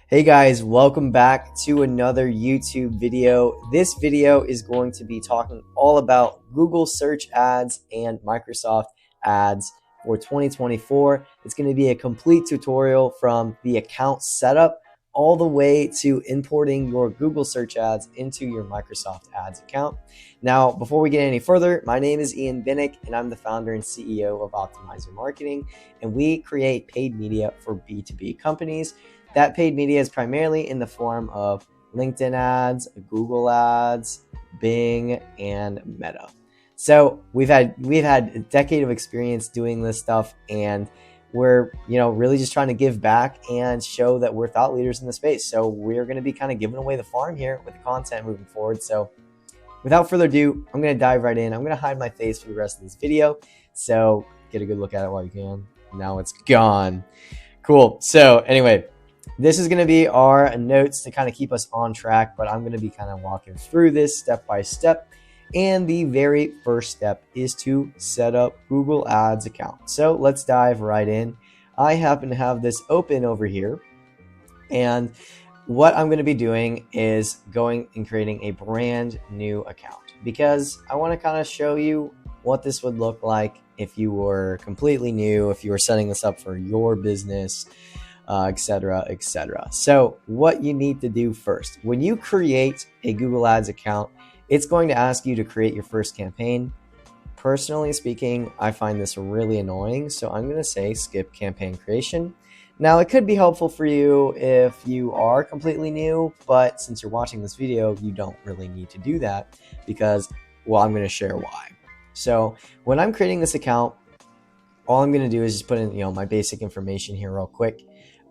Hey guys, welcome back to another YouTube video. This video is going to be talking all about Google search ads and Microsoft ads for 2024. It's going to be a complete tutorial from the account setup all the way to importing your Google search ads into your Microsoft ads account. Now, before we get any further, my name is Binek and I'm the founder and CEO of Optimizer Marketing, and we create paid media for B2B companies. That paid media is primarily in the form of LinkedIn ads, Google ads, Bing, and Meta. So we've had a decade of experience doing this stuff, and we're really just trying to give back and show that we're thought leaders in the space. So we're going to be kind of giving away the farm here with the content moving forward. So without further ado, I'm going to dive right in. I'm going to hide my face for the rest of this video, so get a good look at it while you can. Now it's gone. Cool. So anyway, this is going to be our notes to kind of keep us on track, but I'm going to be kind of walking through this step by step. And the very first step is to set up Google Ads account. So let's dive right in. I happen to have this open over here, and what I'm going to be doing is going and creating a brand new account, because I want to kind of show you what this would look like if you were completely new, if you were setting this up for your business, etc., etc. So what you need to do first, when you create a Google Ads account, it's going to ask you to create your first campaign. Personally speaking, I find this really annoying, so I'm going to say skip campaign creation. Now, it could be helpful for you if you are completely new, but since you're watching this video, you don't really need to do that because, well, I'm going to share why. So when I'm creating this account, all I'm going to do is just put in, my basic information here real quick.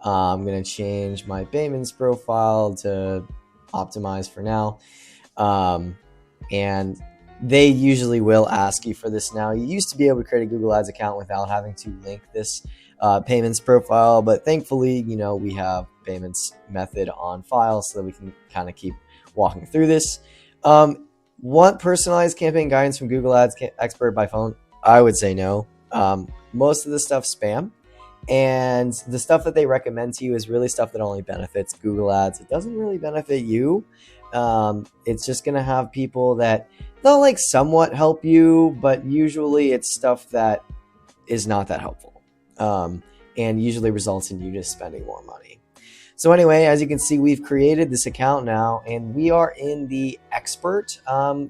I'm going to change my payments profile to optimize for now. And they usually will ask you for this now. You used to be able to create a Google Ads account without having to link this payments profile, but thankfully, we have payments method on file so that we can kind of keep walking through this. Want personalized campaign guidance from Google Ads expert by phone? I would say no. Most of the stuff spam. And the stuff that they recommend to you is really stuff that only benefits Google Ads. It doesn't really benefit you. It's just going to have people that they'll somewhat help you, but usually it's stuff that is not that helpful. And usually results in you just spending more money. So anyway, as you can see, we've created this account now, and we are in the expert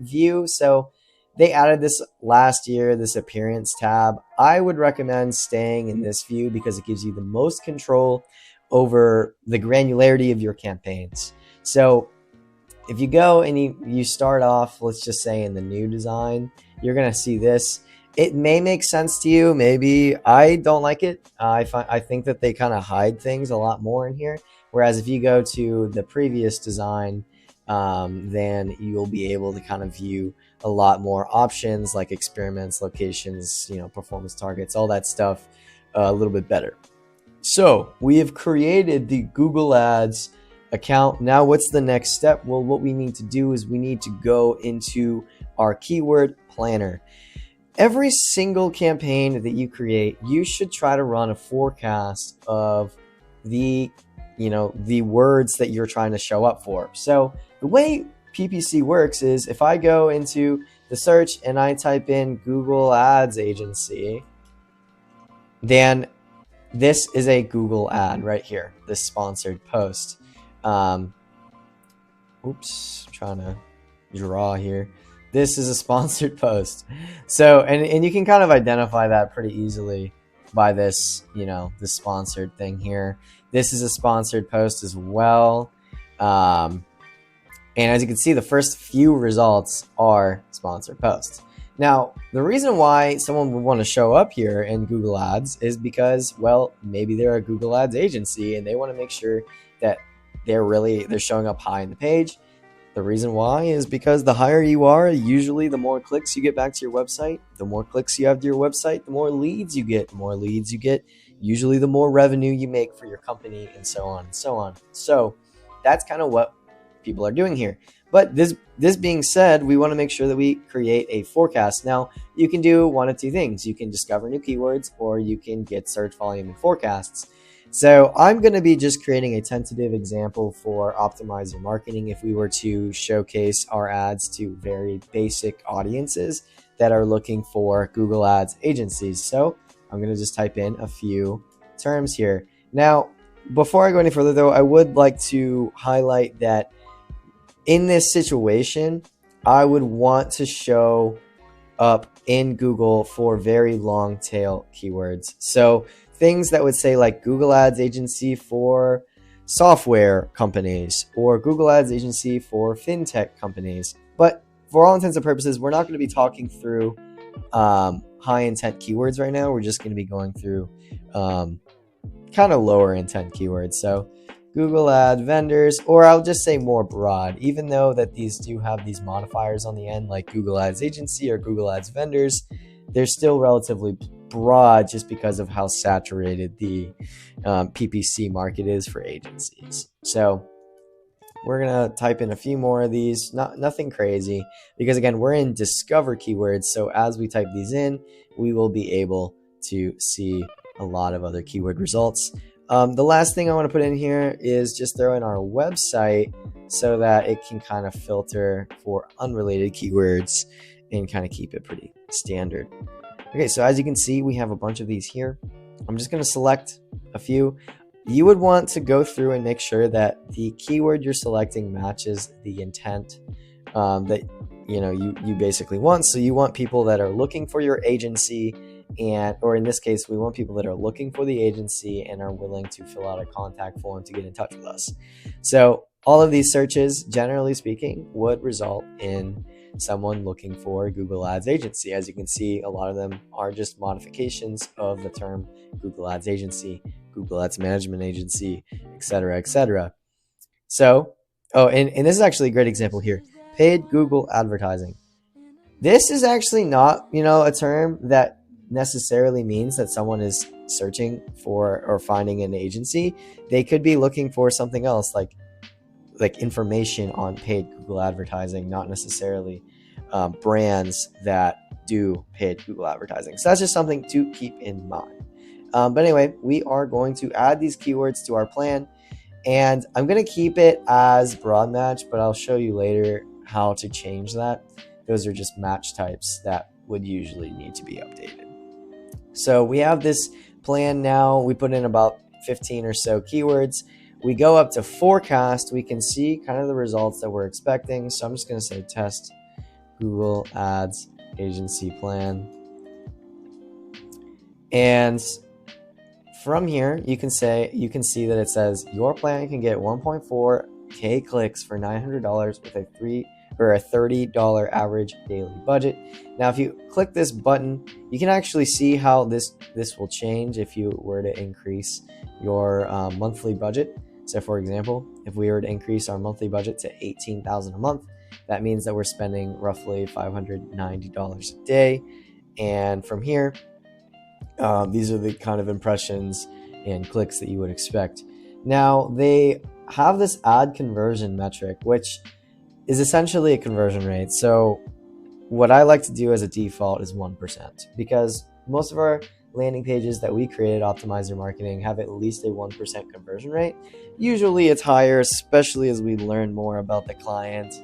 view. So they added this last year, this appearance tab. I would recommend staying in this view because it gives you the most control over the granularity of your campaigns. So if you go and you start off, let's just say in the new design, you're going to see this. It may make sense to you. Maybe I don't like it. I think that they kind of hide things a lot more in here. Whereas if you go to the previous design, then you'll be able to kind of view a lot more options like experiments, locations, performance targets, all that stuff a little bit better. So we have created the Google Ads account. Now what's the next step? Well, what we need to do is we need to go into our keyword planner. Every single campaign that you create, you should try to run a forecast of the words that you're trying to show up for. So the way PPC works is if I go into the search and I type in Google Ads agency, then this is a Google ad right here, this sponsored post. Oops, trying to draw here. This is a sponsored post. So, and you can kind of identify that pretty easily by this, this sponsored thing here. This is a sponsored post as well. And as you can see, the first few results are sponsored posts. Now, the reason why someone would want to show up here in Google Ads is because, well, maybe they're a Google Ads agency and they want to make sure that they're showing up high in the page. The reason why is because the higher you are, usually the more clicks you get back to your website. The more clicks you have to your website, the more leads you get. The more leads you get, usually the more revenue you make for your company, and so on and so on. So that's kind of what people are doing here. But this being said, we want to make sure that we create a forecast. Now, you can do one of two things. You can discover new keywords, or you can get search volume and forecasts. So I'm going to be just creating a tentative example for optimizer marketing if we were to showcase our ads to very basic audiences that are looking for Google Ads agencies. So I'm going to just type in a few terms here. Now, before I go any further though, I would like to highlight that in this situation, I would want to show up in Google for very long tail keywords. So things that would say like Google Ads agency for software companies or Google Ads agency for fintech companies. But for all intents and purposes, we're not going to be talking through high intent keywords right now. We're just going to be going through kind of lower intent keywords. So Google Ad vendors, or I'll just say more broad, even though that these do have these modifiers on the end like Google Ads agency or Google Ads vendors, they're still relatively broad just because of how saturated the PPC market is for agencies. So we're going to type in a few more of these, nothing crazy, because again, we're in discover keywords. So as we type these in, we will be able to see a lot of other keyword results. The last thing I want to put in here is just throw in our website so that it can kind of filter for unrelated keywords and kind of keep it pretty standard. Okay, so as you can see, we have a bunch of these here. I'm just going to select a few. You would want to go through and make sure that the keyword you're selecting matches the intent that you basically want. So you want people that are looking for your agency, or in this case, we want people that are looking for the agency and are willing to fill out a contact form to get in touch with us. So all of these searches, generally speaking, would result in someone looking for Google Ads agency. As you can see, a lot of them are just modifications of the term Google Ads agency, Google Ads management agency, etc., etc. So, and this is actually a great example here. Paid Google advertising. This is actually not, a term that necessarily means that someone is searching for or finding an agency. They could be looking for something else like information on paid Google advertising, not necessarily brands that do paid Google advertising. So that's just something to keep in mind. But anyway, we are going to add these keywords to our plan, and I'm going to keep it as broad match, but I'll show you later how to change that. Those are just match types that would usually need to be updated. So we have this plan now. We put in about 15 or so keywords. We go up to forecast. We can see kind of the results that we're expecting. So I'm just going to say test Google Ads agency plan. And from here, you can see that it says your plan can get 1.4K clicks for $900 with a $30 average daily budget. Now, if you click this button, you can actually see how this will change if you were to increase your monthly budget. So, for example, if we were to increase our monthly budget to $18,000 a month, that means that we're spending roughly $590 a day. And from here, these are the kind of impressions and clicks that you would expect. Now, they have this ad conversion metric, which is essentially a conversion rate. So what I like to do as a default is 1%, because most of our landing pages that we created, Optimizer Marketing, have at least a 1% conversion rate. Usually it's higher, especially as we learn more about the client.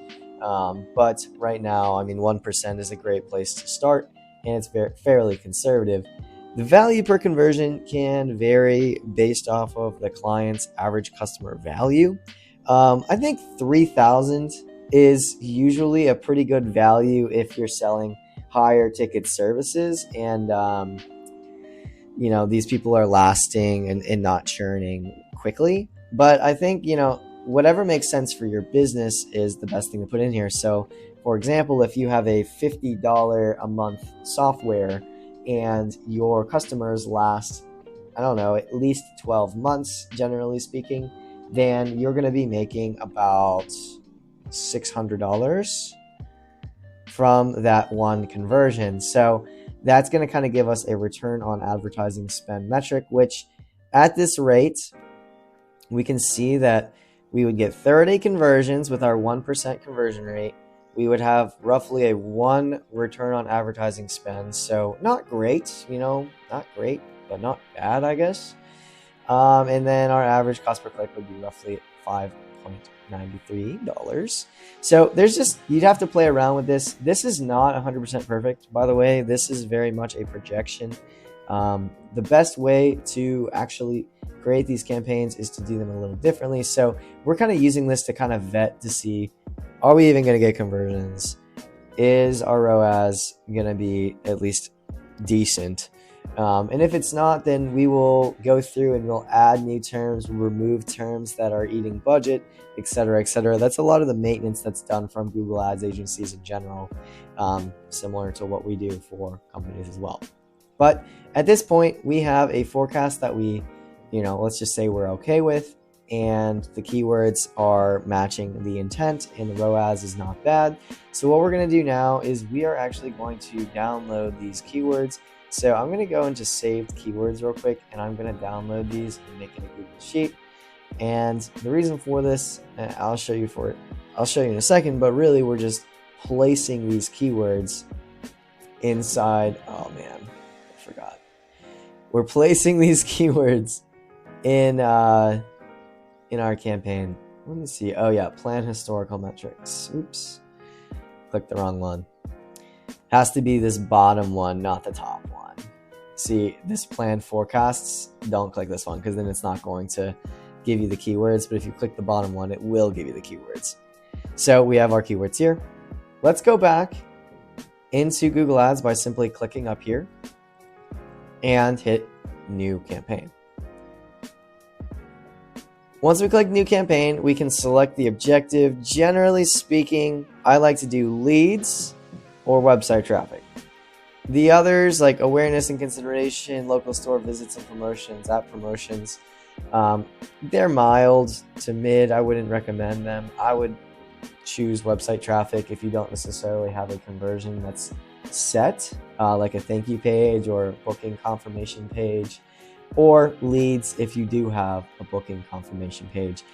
But right now, 1% is a great place to start, and it's fairly conservative. The value per conversion can vary based off of the client's average customer value. I think 3,000 is usually a pretty good value if you're selling higher ticket services and these people are lasting and not churning quickly. But I think whatever makes sense for your business is the best thing to put in here. So for example, if you have a $50 a month software and your customers last, at least 12 months, generally speaking, then you're going to be making about $600 from that one conversion. So that's going to kind of give us a return on advertising spend metric, which at this rate, we can see that we would get 30 conversions with our 1% conversion rate. We would have roughly a 1 return on advertising spend. So not great, not great, but not bad, I guess. And then our average cost per click would be roughly $5.93. So there's just, you'd have to play around with this. This is not 100% perfect, by the way. This is very much a projection. The best way to actually create these campaigns is to do them a little differently. So we're kind of using this to kind of vet to see, are we even going to get conversions? Is our ROAS going to be at least decent? And if it's not, then we will go through and we'll add new terms, remove terms that are eating budget, etc., etc. That's a lot of the maintenance that's done from Google Ads agencies in general, similar to what we do for companies as well. But at this point, we have a forecast that we, let's just say we're okay with, and the keywords are matching the intent, and the ROAS is not bad. So what we're going to do now is we are actually going to download these keywords. So I'm going to go into saved keywords real quick, and I'm going to download these and make it a Google Sheet. And the reason for this, I'll show you in a second, but really we're just placing these keywords inside. Oh man, I forgot. We're placing these keywords in our campaign. Let me see. Oh yeah, plan historical metrics. Oops, clicked the wrong one. Has to be this bottom one, not the top one. See, this plan forecasts, don't click this one because then it's not going to give you the keywords. But if you click the bottom one, it will give you the keywords. So we have our keywords here. Let's go back into Google Ads by simply clicking up here and hit new campaign. Once we click new campaign, we can select the objective. Generally speaking, I like to do leads or website traffic. The others, like awareness and consideration, local store visits and promotions, app promotions, they're mild to mid. I wouldn't recommend them. I would choose website traffic if you don't necessarily have a conversion that's set, like a thank you page or booking confirmation page, or leads if you do have a booking confirmation page.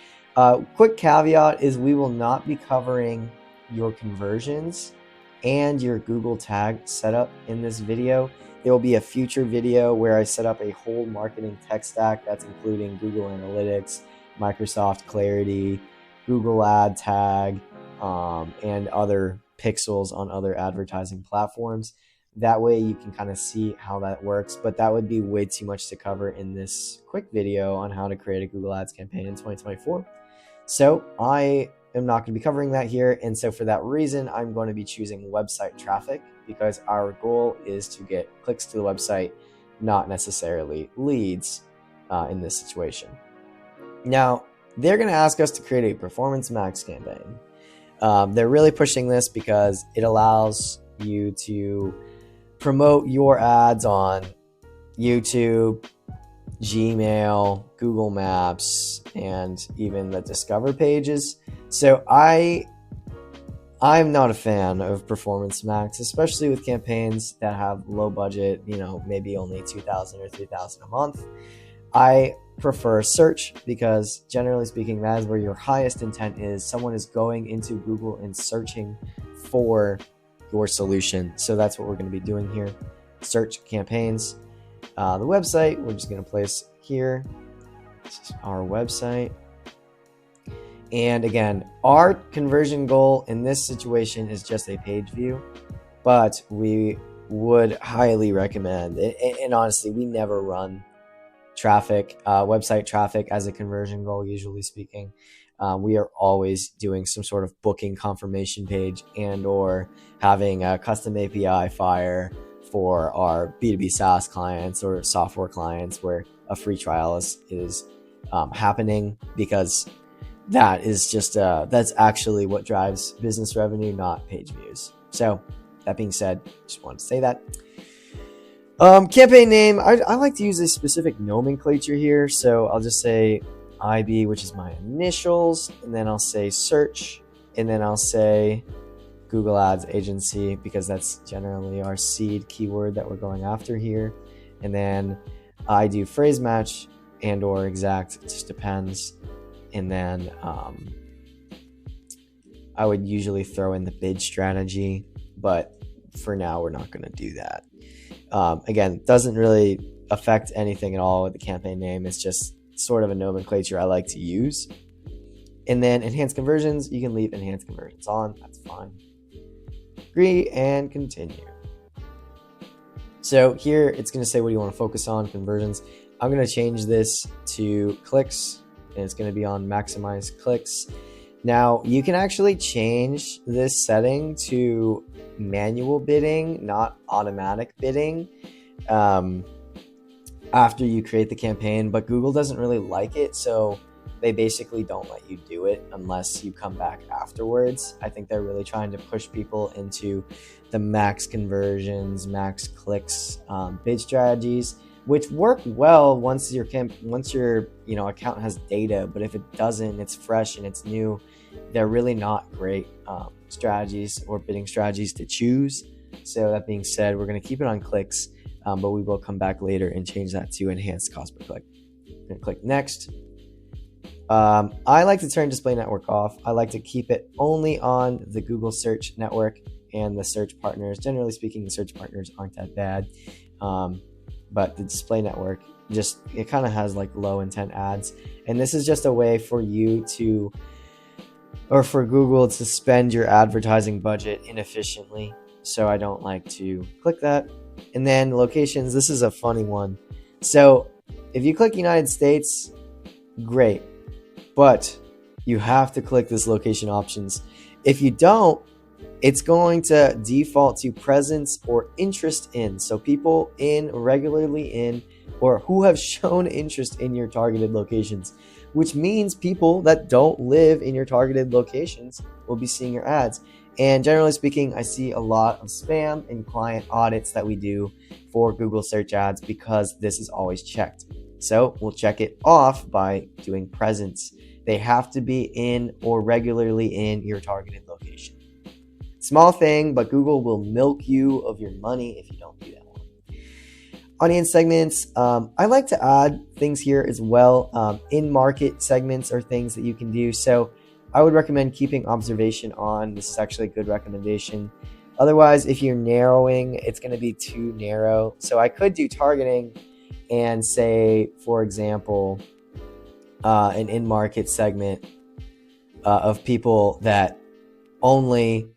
Quick caveat is we will not be covering your conversions and your Google tag setup in this video. There will be a future video where I set up a whole marketing tech stack that's including Google Analytics, Microsoft Clarity, Google Ad Tag, and other pixels on other advertising platforms. That way you can kind of see how that works, but that would be way too much to cover in this quick video on how to create a Google Ads campaign in 2024. So I am not going to be covering that here. And so for that reason, I'm going to be choosing website traffic because our goal is to get clicks to the website, not necessarily leads in this situation. Now, they're going to ask us to create a Performance Max campaign. They're really pushing this because it allows you to promote your ads on YouTube, Gmail, Google Maps, and even the Discover pages. So I'm not a fan of Performance Max, especially with campaigns that have low budget, maybe only $2,000 or $3,000 a month. I prefer search because generally speaking, that is where your highest intent is. Someone is going into Google and searching for your solution. So that's what we're going to be doing here. Search campaigns. The website, we're just going to place here. This is our website. And again, our conversion goal in this situation is just a page view, but we would highly recommend, and honestly, we never run traffic, website traffic as a conversion goal, usually speaking. We are always doing some sort of booking confirmation page and or having a custom API fire for our B2B SaaS clients or software clients where a free trial is happening, because that is just that's actually what drives business revenue, not page views. So that being said, just wanted to say that. Campaign name, I like to use a specific nomenclature here, so I'll just say IB, which is my initials, and then I'll say search, and then I'll say Google Ads agency, because that's generally our seed keyword that we're going after here. And then I do phrase match and or exact, it just depends. And then I would usually throw in the bid strategy, but for now we're not going to do that. Again, doesn't really affect anything at all with the campaign name. It's just sort of a nomenclature I like to use. And then enhanced conversions, you can leave enhanced conversions on. That's fine. Agree and continue. So here it's going to say what you want to focus on, conversions. I'm going to change this to clicks, and it's going to be on maximize clicks. Now you can actually change this setting to manual bidding, not automatic bidding, after you create the campaign, but Google doesn't really like it, so they basically don't let you do it unless you come back afterwards. I think they're really trying to push people into the max conversions, max clicks bid strategies, which work well once your account has data. But if it doesn't, it's fresh and it's new, they're really not great strategies or bidding strategies to choose. So that being said, we're going to keep it on clicks, but we will come back later and change that to enhanced cost per click. I'm going to click next. I like to turn display network off. I like to keep it only on the Google search network and the search partners. Generally speaking, the search partners aren't that bad. But the display network, it kind of has like low intent ads. And this is just a way for you to, or for Google to spend your advertising budget inefficiently. So I don't like to click that. And then locations, this is a funny one. So if you click United States, great. But you have to click this location options. If you don't, it's going to default to presence or interest in. So people regularly in, or who have shown interest in your targeted locations, which means people that don't live in your targeted locations will be seeing your ads. And generally speaking, I see a lot of spam in client audits that we do for Google search ads because this is always checked. So we'll check it off by doing presence. They have to be in or regularly in your targeted location. Small thing, but Google will milk you of your money if you don't do that one. Audience segments. I like to add things here as well. In-market segments are things that you can do. So I would recommend keeping observation on. This is actually a good recommendation. Otherwise, if you're narrowing, it's going to be too narrow. So I could do targeting and say, for example, an in-market segment of people that only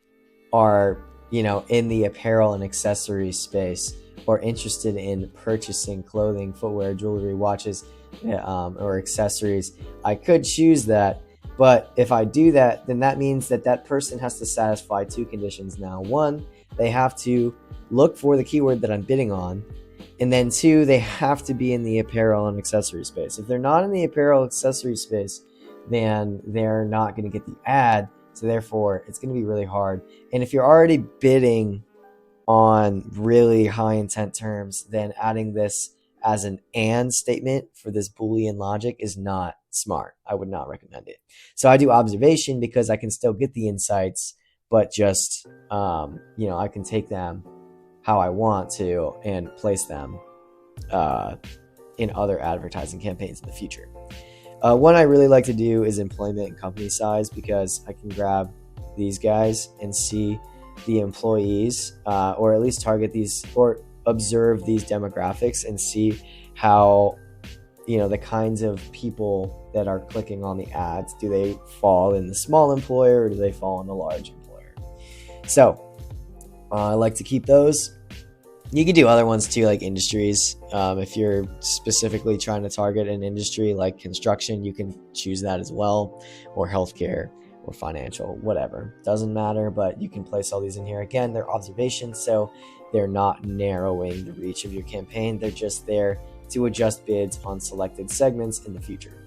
are, in the apparel and accessories space or interested in purchasing clothing, footwear, jewelry, watches, or accessories. I could choose that, but if I do that, then that means that person has to satisfy two conditions now. One, they have to look for the keyword that I'm bidding on. And then two, they have to be in the apparel and accessory space. If they're not in the apparel accessory space, then they're not going to get the ad. So therefore, it's going to be really hard. And if you're already bidding on really high intent terms, then adding this as an and statement for this Boolean logic is not smart. I would not recommend it. So I do observation because I can still get the insights, but just, I can take them how I want to and place them in other advertising campaigns in the future. One I really like to do is employment and company size, because I can grab these guys and see the employees, or at least target these or observe these demographics and see how, the kinds of people that are clicking on the ads, do they fall in the small employer or do they fall in the large employer? So I like to keep those. You can do other ones too, like industries. If you're specifically trying to target an industry like construction, you can choose that as well, or healthcare or financial, whatever. Doesn't matter, but you can place all these in here. Again, they're observations, so they're not narrowing the reach of your campaign. They're just there to adjust bids on selected segments in the future.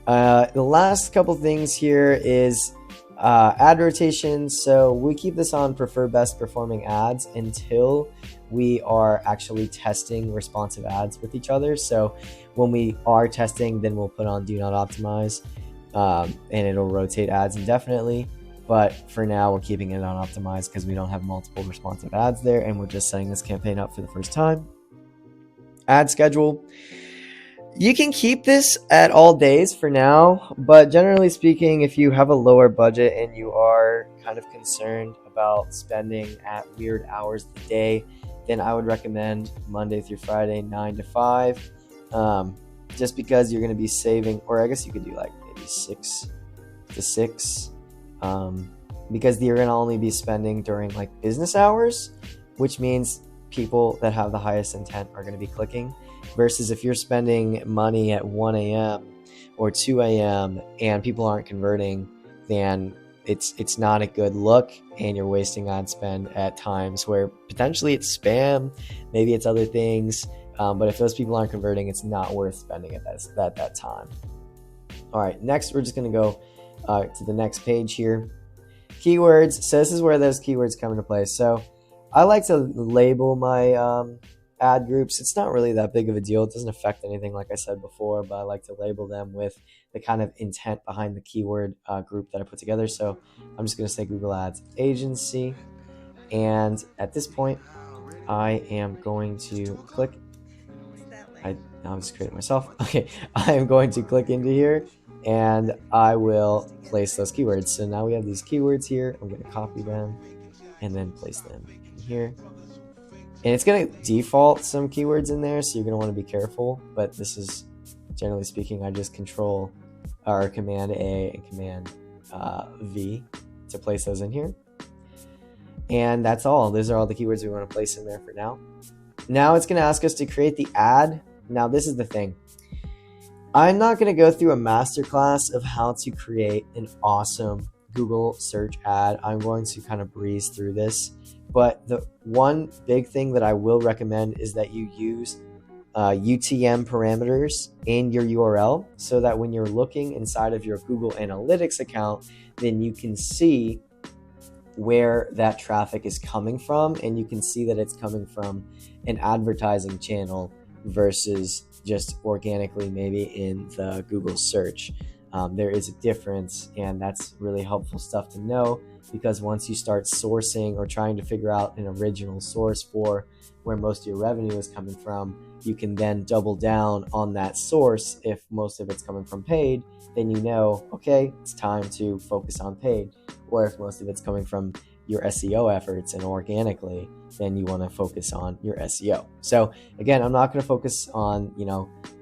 The last couple things here is ad rotation. So we keep this on prefer best performing ads until we are actually testing responsive ads with each other. So when we are testing, then we'll put on do not optimize, and it'll rotate ads indefinitely. But for now, we're keeping it on optimize because we don't have multiple responsive ads there, and we're just setting this campaign up for the first time. Ad schedule. You can keep this at all days for now, but generally speaking, if you have a lower budget and you are kind of concerned about spending at weird hours of the day, then I would recommend Monday through Friday, 9 to 5. just because you're going to be saving, or I guess you could do like maybe 6 to 6, because you're going to only be spending during like business hours, which means people that have the highest intent are going to be clicking, versus if you're spending money at 1 a.m. or 2 a.m. and people aren't converting, then it's not a good look, and you're wasting ad spend at times where potentially it's spam, maybe it's other things, but if those people aren't converting, it's not worth spending at that time. All right, next we're just going to go to the next page here. Keywords. So this is where those keywords come into play. So I like to label my ad groups. It's not really that big of a deal. It doesn't affect anything, like I said before, but I like to label them with the kind of intent behind the keyword group that I put together. So I'm just going to say Google Ads Agency. And at this point, I am going to click. I'll just create it myself. Okay, I am going to click into here and I will place those keywords. So now we have these keywords here. I'm going to copy them and then place them in here. And it's going to default some keywords in there, so you're going to want to be careful. But this is, generally speaking, I just control or Command A and Command V to place those in here. And that's all. Those are all the keywords we want to place in there for now. Now it's going to ask us to create the ad. Now this is the thing. I'm not going to go through a masterclass of how to create an awesome Google search ad. I'm going to kind of breeze through this. But the one big thing that I will recommend is that you use UTM parameters in your URL, so that when you're looking inside of your Google Analytics account, then you can see where that traffic is coming from, and you can see that it's coming from an advertising channel versus just organically maybe in the Google search. There is a difference, and that's really helpful stuff to know, because once you start sourcing or trying to figure out an original source for where most of your revenue is coming from, you can then double down on that source. If most of it's coming from paid, then you know, okay, it's time to focus on paid. Or if most of it's coming from your SEO efforts and organically, then you want to focus on your SEO. So again, I'm not going to focus on,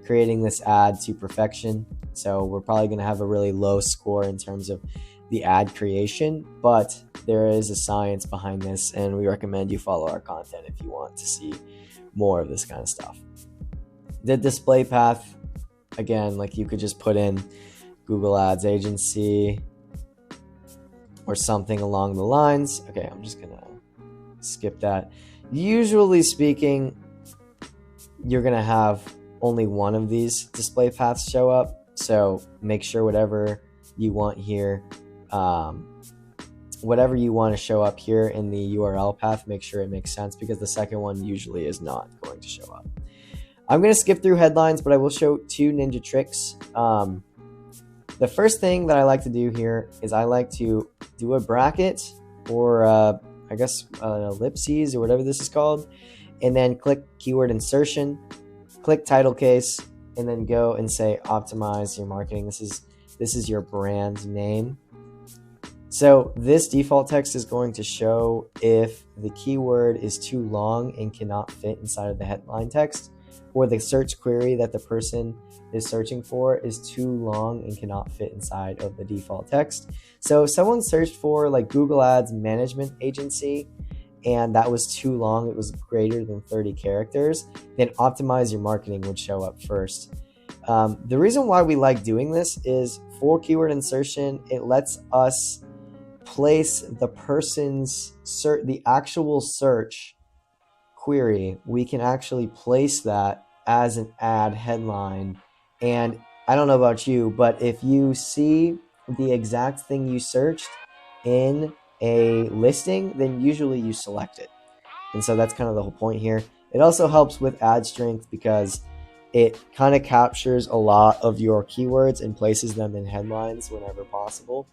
creating this ad to perfection. So we're probably going to have a really low score in terms of the ad creation, but there is a science behind this, and we recommend you follow our content if you want to see more of this kind of stuff. The display path, again, like you could just put in Google Ads Agency or something along the lines. Okay, I'm just gonna skip that. Usually speaking, you're gonna have only one of these display paths show up, so make sure whatever you want here, whatever you want to show up here in the URL path, make sure it makes sense, because the second one usually is not going to show up. I'm going to skip through headlines, but I will show 2 ninja tricks. The first thing that I like to do here is I like to do a bracket, or I guess an ellipses or whatever this is called, and then click keyword insertion, click title case, and then go and say optimize your marketing. This is your brand name. So this default text is going to show if the keyword is too long and cannot fit inside of the headline text, or the search query that the person is searching for is too long and cannot fit inside of the default text. So if someone searched for like Google Ads Management Agency and that was too long, it was greater than 30 characters, then optimize your marketing would show up first. The reason why we like doing this is for keyword insertion, it lets us place the person's the actual search query. We can actually place that as an ad headline. And I don't know about you, but if you see the exact thing you searched in a listing, then usually you select it. And so that's kind of the whole point here. It also helps with ad strength because it kind of captures a lot of your keywords and places them in headlines whenever possible.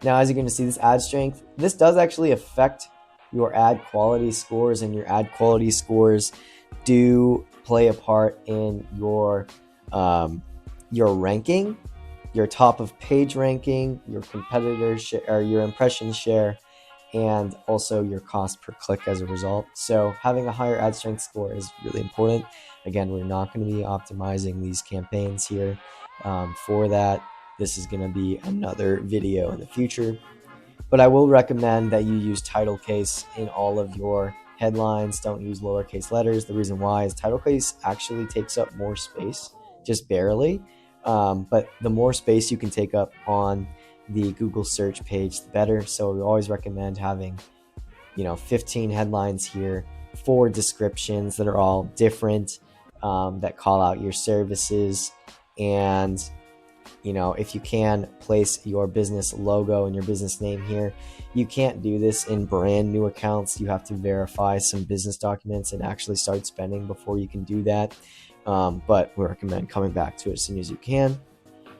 Now, as you're going to see, this ad strength, this does actually affect your ad quality scores, and your ad quality scores do play a part in your ranking, your top of page ranking, your competitor share, or your impression share, and also your cost per click as a result. So having a higher ad strength score is really important. Again, we're not going to be optimizing these campaigns here. For that, this is going to be another video in the future. But I will recommend that you use title case in all of your headlines. Don't use lowercase letters. The reason why is title case actually takes up more space, just barely. But the more space you can take up on the Google search page, the better. So we always recommend having, 15 headlines here, 4 descriptions that are all different, that call out your services. And if you can place your business logo and your business name here. You can't do this in brand new accounts. You have to verify some business documents and actually start spending before you can do that. But we recommend coming back to it as soon as you can.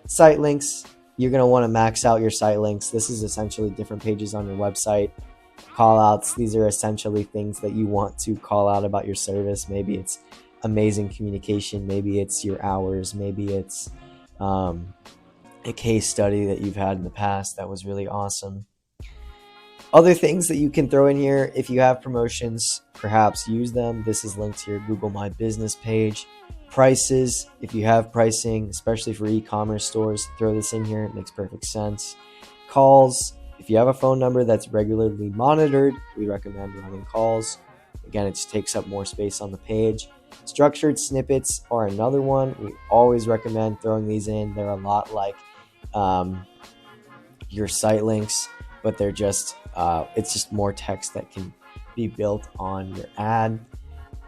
Site links, you're going to want to max out your site links. This is essentially different pages on your website. Call outs, these are essentially things that you want to call out about your service. Maybe it's amazing communication, maybe it's your hours, maybe it's a case study that you've had in the past that was really awesome. Other things that you can throw in here, if you have promotions, perhaps use them. This is linked to your Google My Business page. Prices, if you have pricing, especially for e-commerce stores, throw this in here. It makes perfect sense. Calls, if you have a phone number that's regularly monitored, we recommend running calls. Again, it just takes up more space on the page. Structured snippets are another one. We always recommend throwing these in. They're a lot like your site links, but they're just it's just more text that can be built on your ad.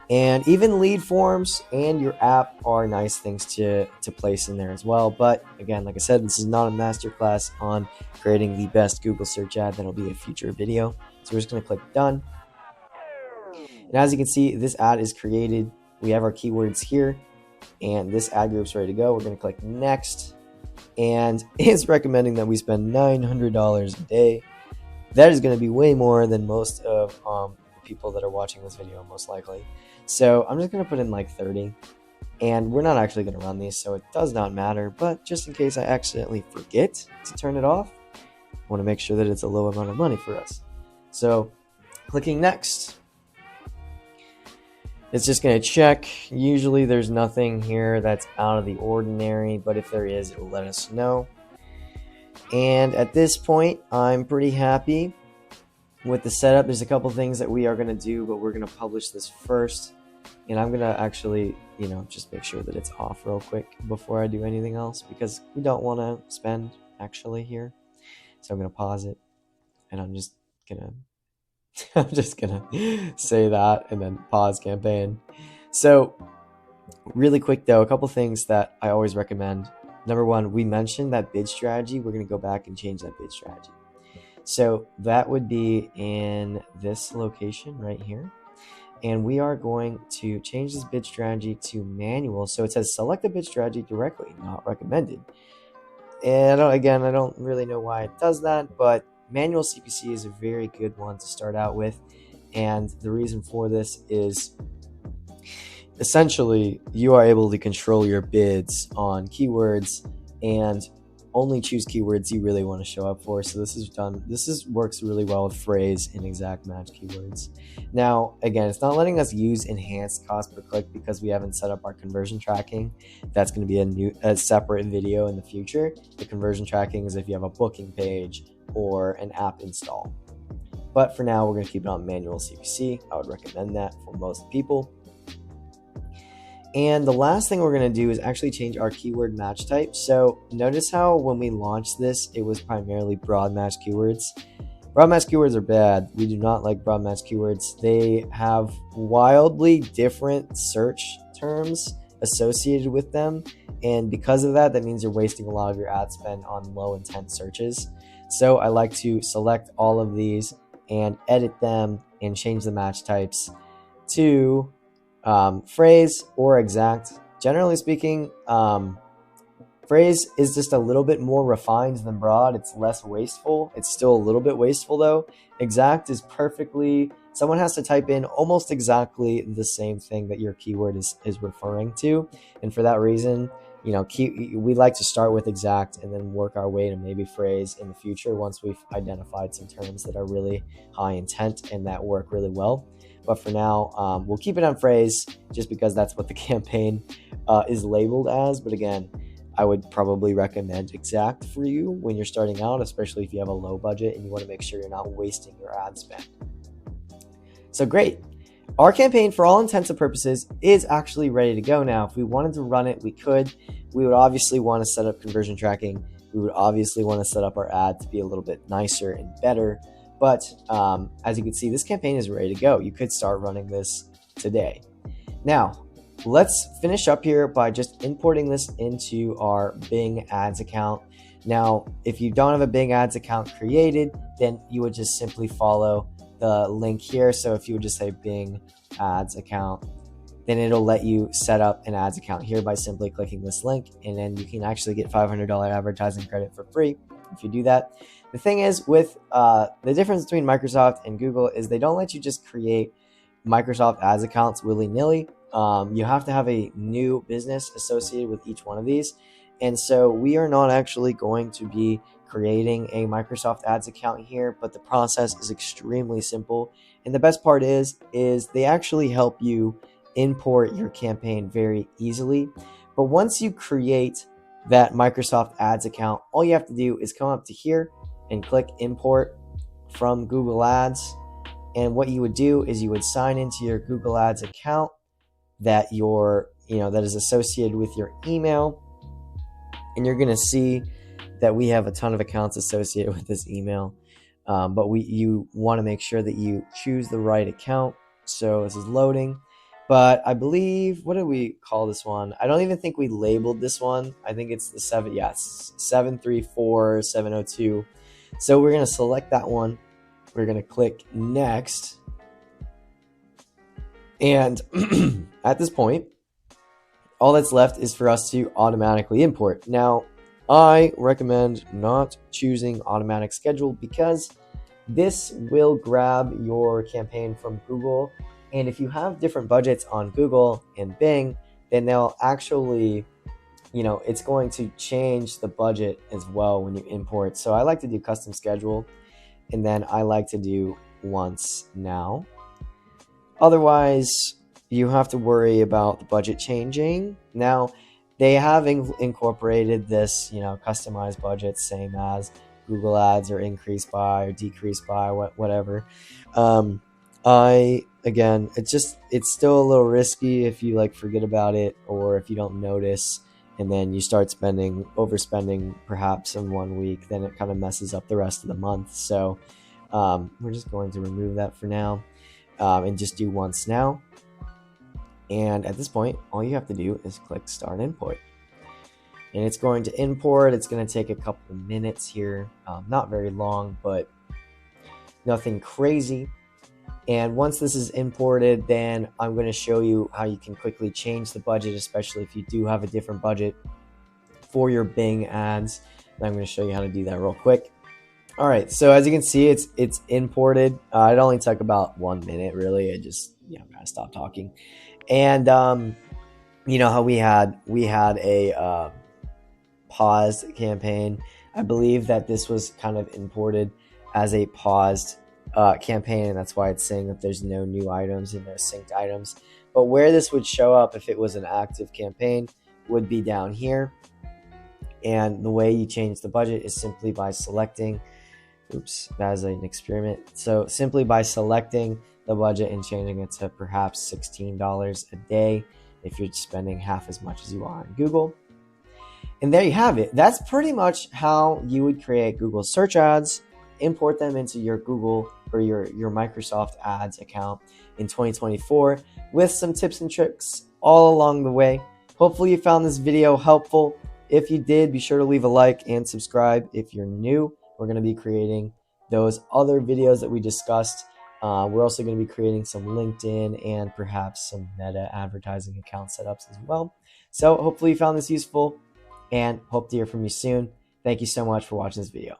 And even lead forms and your app are nice things to place in there as well. But again, like I said, this is not a masterclass on creating the best Google search ad. That'll be a future video. So we're just going to click done. And as you can see, this ad is created. We have our keywords here, and this ad group's ready to go. We're going to click next, and it's recommending that we spend $900 a day. That is going to be way more than most of the people that are watching this video, most likely. So I'm just going to put in like 30, and we're not actually going to run these, so it does not matter. But just in case I accidentally forget to turn it off, I want to make sure that it's a low amount of money for us. So clicking next. It's just going to check. Usually there's nothing here that's out of the ordinary, but if there is, it'll let us know. And at this point, I'm pretty happy with the setup. There's a couple things that we are going to do, but we're going to publish this first. And I'm going to actually, just make sure that it's off real quick before I do anything else, because we don't want to spend actually here. So I'm going to pause it, and I'm just going to say that and then pause campaign. So really quick though, a couple things that I always recommend. Number one, we mentioned that bid strategy. We're going to go back and change that bid strategy. So that would be in this location right here. And we are going to change this bid strategy to manual. So it says select the bid strategy directly, not recommended. And I don't really know why it does that, but manual CPC is a very good one to start out with. And the reason for this is essentially you are able to control your bids on keywords and only choose keywords you really want to show up for. So this works really well with phrase and exact match keywords. Now, again, it's not letting us use enhanced cost per click because we haven't set up our conversion tracking. That's going to be a separate video in the future. The conversion tracking is if you have a booking page or an app install. But for now, we're going to keep it on manual CPC. I would recommend that for most people. And the last thing we're going to do is actually change our keyword match type. So notice how when we launched this, it was primarily broad match keywords. Broad match keywords are bad. We do not like broad match keywords. They have wildly different search terms associated with them. And because of that means you're wasting a lot of your ad spend on low intent searches. So I like to select all of these and edit them and change the match types to phrase or exact. Generally speaking, phrase is just a little bit more refined than broad. It's less wasteful. It's still a little bit wasteful though. Exact is someone has to type in almost exactly the same thing that your keyword is referring to. And for that reason, we like to start with exact and then work our way to maybe phrase in the future once we've identified some terms that are really high intent and that work really well. but for now, we'll keep it on phrase just because that's what the campaign is labeled as. But again, I would probably recommend exact for you when you're starting out, especially if you have a low budget and you want to make sure you're not wasting your ad spend. So great. Our campaign, for all intents and purposes, is actually ready to go now. If we wanted to run it, we could. We would obviously want to set up conversion tracking. We would obviously want to set up our ad to be a little bit nicer and better. But as you can see, this campaign is ready to go. You could start running this today. Now, let's finish up here by just importing this into our Bing Ads account. Now, if you don't have a Bing Ads account created, then you would just simply follow the link here. So if you would just say Bing Ads account, then it'll let you set up an ads account here by simply clicking this link, and then you can actually get $500 advertising credit for free if you do that. The thing is with the difference between Microsoft and Google is they don't let you just create Microsoft ads accounts willy-nilly. You have to have a new business associated with each one of these. And so we are not actually going to be creating a Microsoft ads account here, but the process is extremely simple. And the best part is they actually help you import your campaign very easily. But once you create that Microsoft ads account, all you have to do is come up to here and click import from Google Ads. And what you would do is you would sign into your Google Ads account that that is associated with your email. And you're going to see that we have a ton of accounts associated with this email. But you want to make sure that you choose the right account. So this is loading. But I believe, what did we call this one? I don't even think we labeled this one. I think it's the 734702. So we're going to select that one. We're going to click next. And at this point, all that's left is for us to automatically import. Now, I recommend not choosing automatic schedule because this will grab your campaign from Google. And if you have different budgets on Google and Bing, then they'll actually, it's going to change the budget as well when you import. So I like to do custom schedule, and then I like to do once now. Otherwise, you have to worry about the budget changing. Now, they have incorporated this, customized budgets, same as Google Ads, or increase by or decrease by, whatever. Again, it's still a little risky if you forget about it, or if you don't notice and then you start overspending perhaps in 1 week, then it kind of messes up the rest of the month. So we're just going to remove that for now and just do once now. And at this point, all you have to do is click Start Import. And it's going to import. It's going to take a couple minutes here. Not very long, but nothing crazy. And once this is imported, then I'm going to show you how you can quickly change the budget, especially if you do have a different budget for your Bing ads. And I'm going to show you how to do that real quick. All right, so as you can see, it's imported. It only took about 1 minute, really. I just gotta stop talking. And how we had a paused campaign. I believe that this was kind of imported as a paused campaign, and that's why it's saying that there's no new items and no synced items. But where this would show up if it was an active campaign would be down here. And the way you change the budget is simply by selecting, that is an experiment. So simply by selecting the budget and changing it to perhaps $16 a day if you're spending half as much as you are on Google. And there you have it. That's pretty much how you would create Google search ads, import them into your Google or your Microsoft ads account in 2024 with some tips and tricks all along the way. Hopefully you found this video helpful. If you did, be sure to leave a like and subscribe. If you're new, we're going to be creating those other videos that we discussed. We're also going to be creating some LinkedIn and perhaps some Meta advertising account setups as well. So hopefully you found this useful and hope to hear from you soon. Thank you so much for watching this video.